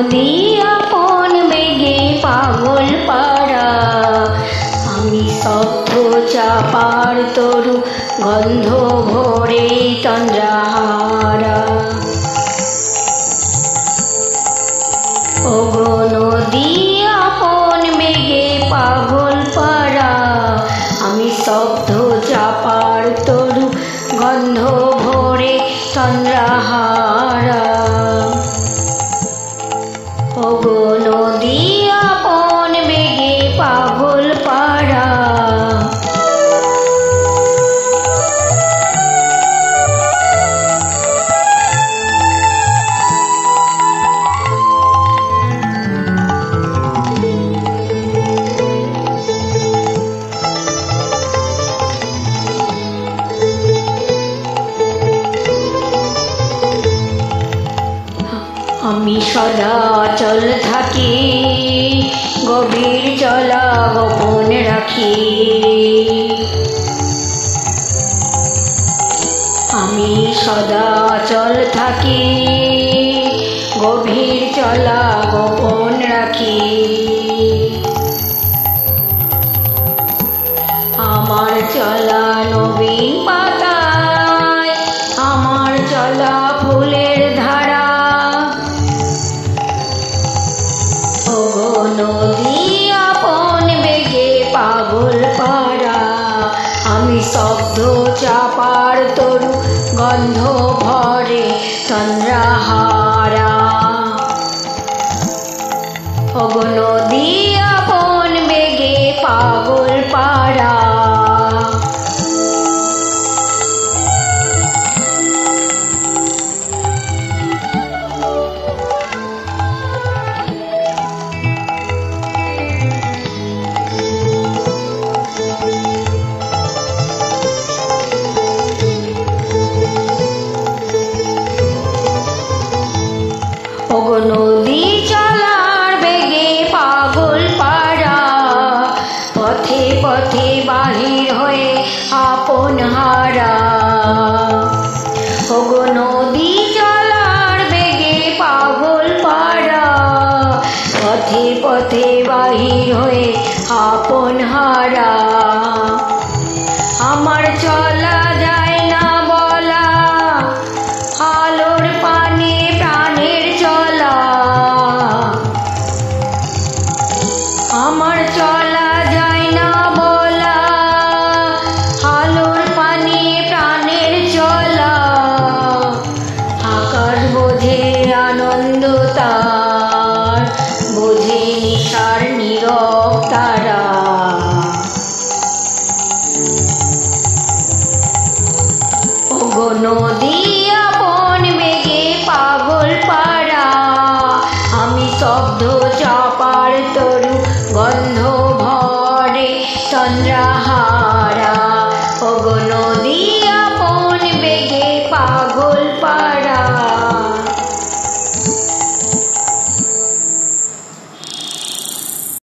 নদী আপন বেগে পাগল পাড়া, আমি স্তব্ধ চাপার তরু গন্ধ ভরে তন্দ্রাহারা। ওগো নদী আপন বেগে পাগল পাড়া, আমি স্তব্ধ চাপার তরু গন্ধ ভরে তন্দ্রাহারা। ওগো নদী আপন বেগে পাগল পাড়া। আমি সদা চল থাকি, গভীর চলা গোপন রাখি। আমি সদা চল থাকি, গভীর চলা গোপন রাখি। আমার চলা নবীন পাতায়, আমার চলা ফুলের ধারা। ওগো নদী আপন বেগে পাগল পাড়া, আমি স্তব্ধ চাপার তরু গন্ধ ভরে তন্দ্রাহারা। ওগো নদী আপন বেগে পাগল পাড়া। ওগো নদী চলার বেগে পাগল পাড়া, পথে পথে বাহির হয়ে আপন হারা। ওগো নদী চলার বেগে পাগল পাড়া, পথে পথে বাহির হয়ে আপন হারা। আমার চলা যায় না বলা, আলোর পানে প্রাণের চলা। আমার চলা যায় না বলা, আলোর পানে প্রাণের চলা। আকাশ বোঝে আনন্দ তার, বোঝে নিশার নীরব তারা। ওগো নদী আপন বেগে পাগল পাড়া, আমি স্তব্ধ চাপার তরু গন্ধ ভরে তন্দ্রা